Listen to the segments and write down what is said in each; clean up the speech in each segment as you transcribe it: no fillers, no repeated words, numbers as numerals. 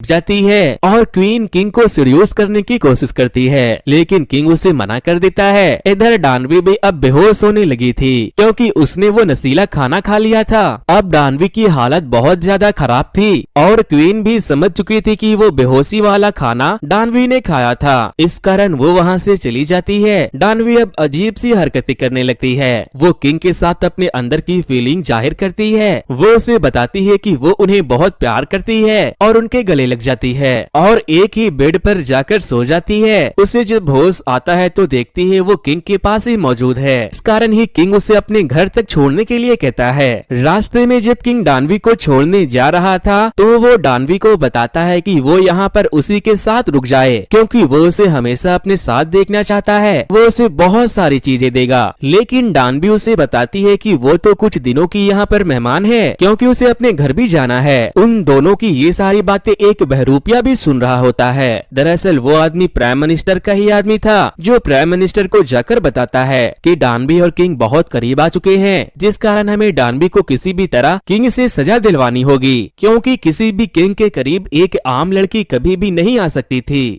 जाती है और क्वीन किंग को सीड्यूस करने की कोशिश करती है, लेकिन किंग उसे मना कर देता है। इधर डानवी भी अब बेहोश होने लगी थी क्योंकि उसने वो नशीला खाना खा लिया था। अब डानवी की हालत बहुत ज्यादा खराब थी और क्वीन भी समझ चुकी थी कि वो बेहोशी वाला खाना डानवी ने खाया था। इस कारण वो वहाँ से चली जाती है। डानवी अब अजीब सी हरकतें करने लगती है। वो किंग के साथ अपने अंदर की फीलिंग जाहिर करती है। वो उसे बताती है कि वो उन्हें बहुत प्यार करती है और उनके गले लग जाती है और एक ही बेड पर जाकर सो जाती है। उसे जब होश आता है तो देखती है वो किंग के पास ही मौजूद है। इस कारण ही किंग उसे अपने घर तक छोड़ने के लिए कहता है। रास्ते में जब किंग डानवी को छोड़ने जा रहा था तो वो डानवी को बताता है कि वो यहाँ पर उसी के साथ रुक जाए क्योंकि वो उसे हमेशा अपने साथ देखना चाहता है। वो उसे बहुत सारी चीजें देगा, लेकिन डानवी उसे बताती है कि वो तो कुछ दिनों की यहाँ पर मेहमान है क्योंकि उसे अपने घर भी जाना है। उन दोनों की ये सारी बातें एक बहरूपिया भी सुन रहा होता है। दरअसल वो आदमी प्राइम मिनिस्टर का ही आदमी था जो प्राइम मिनिस्टर को जाकर बताता है कि डानवी और किंग बहुत करीब आ चुके हैं, जिस कारण हमें डानवी को किसी भी तरह किंग से सजा दिलवानी होगी क्योंकि किसी भी किंग के करीब एक आम लड़की कभी भी नहीं आ सकती थी।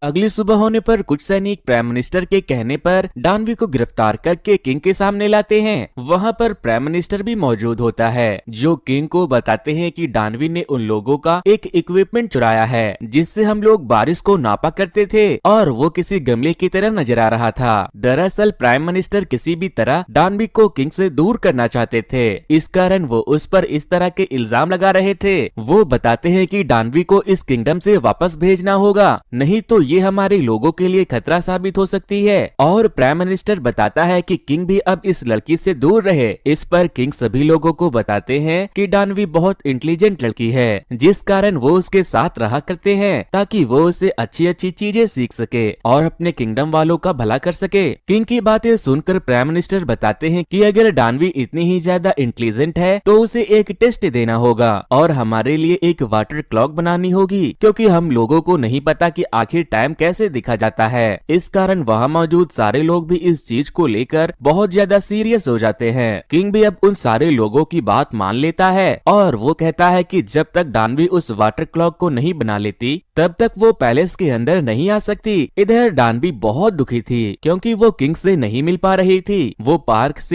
अगली सुबह होने पर कुछ सैनिक प्राइम मिनिस्टर के कहने पर डानवी को गिरफ्तार करके किंग के सामने लाते हैं। वहां पर प्राइम मिनिस्टर भी मौजूद होता है जो किंग को बताते हैं कि डानवी ने उन लोगों का एक इक्विपमेंट चुराया है जिससे हम लोग बारिश को नापा करते थे और वो किसी गमले की तरह नजर आ रहा था। दरअसल प्राइम मिनिस्टर किसी भी तरह डानवी को किंग से दूर करना चाहते थे, इस कारण वो उस पर इस तरह के इल्जाम लगा रहे थे। वो बताते हैं कि डानवी को इस किंगडम से वापस भेजना होगा, नहीं तो ये हमारे लोगों के लिए खतरा साबित हो सकती है। और प्राइम मिनिस्टर बताता है कि किंग भी अब इस लड़की से दूर रहे। इस पर किंग सभी लोगों को बताते हैं कि डानवी बहुत इंटेलिजेंट लड़की है, जिस कारण वो उसके साथ रहा करते हैं ताकि वो उसे अच्छी अच्छी चीजें सीख सके और अपने किंगडम वालों का भला कर सके। किंग की बातें सुनकर प्राइम मिनिस्टर बताते हैं कि अगर डानवी इतनी ही ज्यादा इंटेलिजेंट है तो उसे एक टेस्ट देना होगा और हमारे लिए एक वाटर क्लॉक बनानी होगी क्योंकि हम लोगों को नहीं पता कि आखिर टाइम कैसे दिखा जाता है। इस कारण वहाँ मौजूद सारे लोग भी इस चीज को लेकर बहुत ज्यादा सीरियस हो जाते हैं। किंग भी अब उन सारे लोगों की बात मान लेता है और वो कहता है कि जब तक डानवी उस वाटर क्लॉक को नहीं बना लेती तब तक वो पैलेस के अंदर नहीं आ सकती। इधर डानवी बहुत दुखी थी क्योंकि वो किंग से नहीं मिल पा रही थी। वो पार्क से